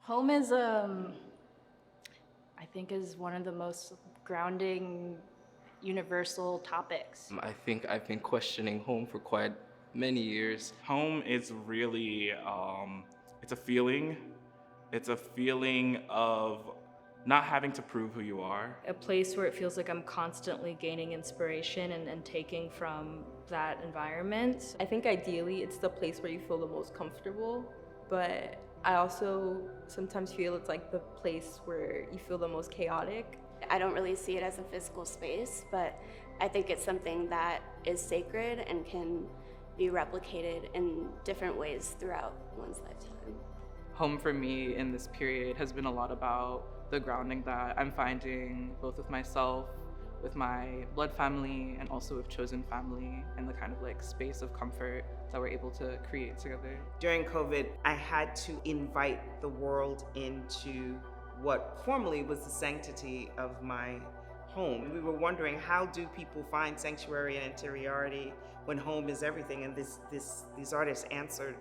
Home is, I think, is one of the most grounding, universal topics. I think I've been questioning home for quite many years. Home is really, it's a feeling. It's a feeling of not having to prove who you are. A place where it feels like I'm constantly gaining inspiration and taking from that environment. I think ideally it's the place where you feel the most comfortable, but I also sometimes feel it's like the place where you feel the most chaotic. I don't really see it as a physical space, but I think it's something that is sacred and can be replicated in different ways throughout one's lifetime. Home for me in this period has been a lot about the grounding that I'm finding both with myself, with my blood family, and also with chosen family, and the kind of like space of comfort that we're able to create together. During COVID, I had to invite the world into what formerly was the sanctity of my home. We were wondering, how do people find sanctuary and interiority when home is everything? And these artists answered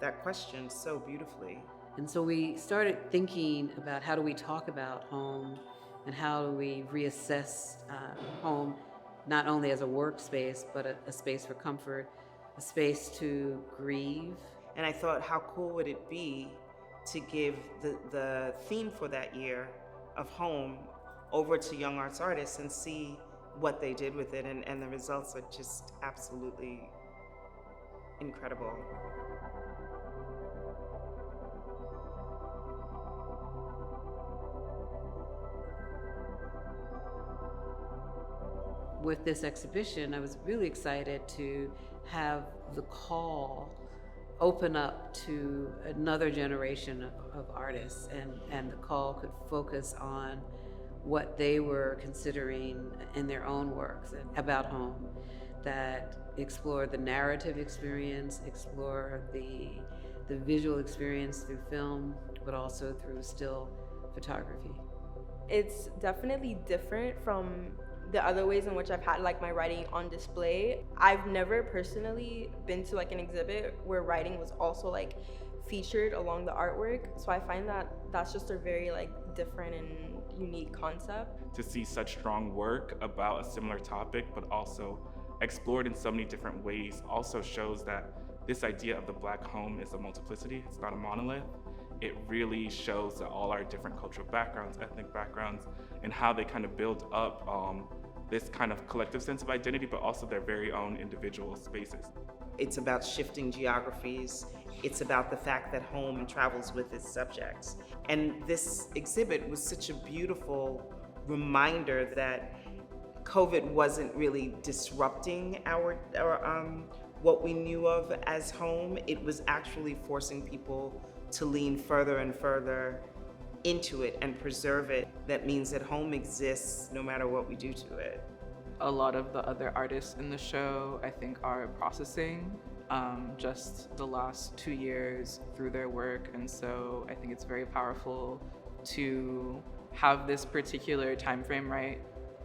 that question so beautifully. And so we started thinking about how do we talk about home and how do we reassess home, not only as a workspace, but a space for comfort, a space to grieve. And I thought, how cool would it be to give the theme for that year of home over to young arts artists and see what they did with it. And the results are just absolutely incredible. With this exhibition, I was really excited to have the call open up to another generation of artists, and the call could focus on what they were considering in their own works about home, that explore the narrative experience, explore the visual experience through film, but also through still photography. It's definitely different from the other ways in which I've had like my writing on display. I've never personally been to like an exhibit where writing was also like featured along the artwork. So I find that that's just a very like different and unique concept. To see such strong work about a similar topic, but also explored in so many different ways, also shows that this idea of the Black home is a multiplicity, it's not a monolith. It really shows that all our different cultural backgrounds, ethnic backgrounds, and how they kind of build up this kind of collective sense of identity, but also their very own individual spaces. It's about shifting geographies. It's about the fact that home travels with its subjects. And this exhibit was such a beautiful reminder that COVID wasn't really disrupting our what we knew of as home. It was actually forcing people to lean further and further into it and preserve it. That means that home exists no matter what we do to it. A lot of the other artists in the show, I think, are processing just the last 2 years through their work. And so I think it's very powerful to have this particular time frame, right?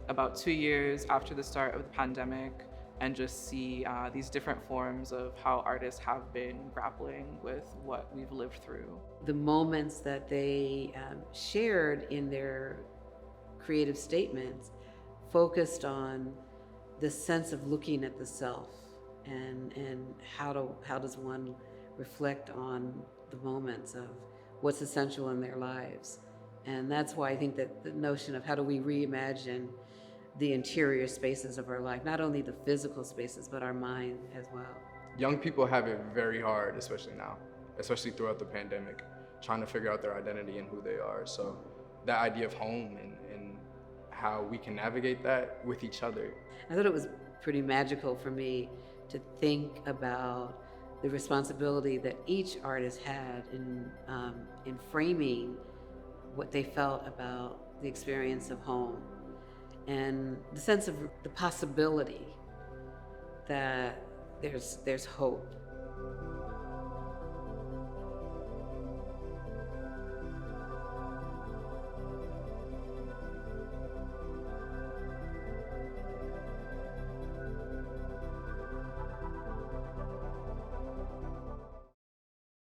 About 2 years after the start of the pandemic, and just see these different forms of how artists have been grappling with what we've lived through. The moments that they shared in their creative statements focused on the sense of looking at the self and how does one reflect on the moments of what's essential in their lives. And that's why I think that the notion of how do we reimagine the interior spaces of our life, not only the physical spaces, but our mind as well. Young people have it very hard, especially now, especially throughout the pandemic, trying to figure out their identity and who they are. So that idea of home and how we can navigate that with each other. I thought it was pretty magical for me to think about the responsibility that each artist had in framing what they felt about the experience of home, and the sense of the possibility that there's hope.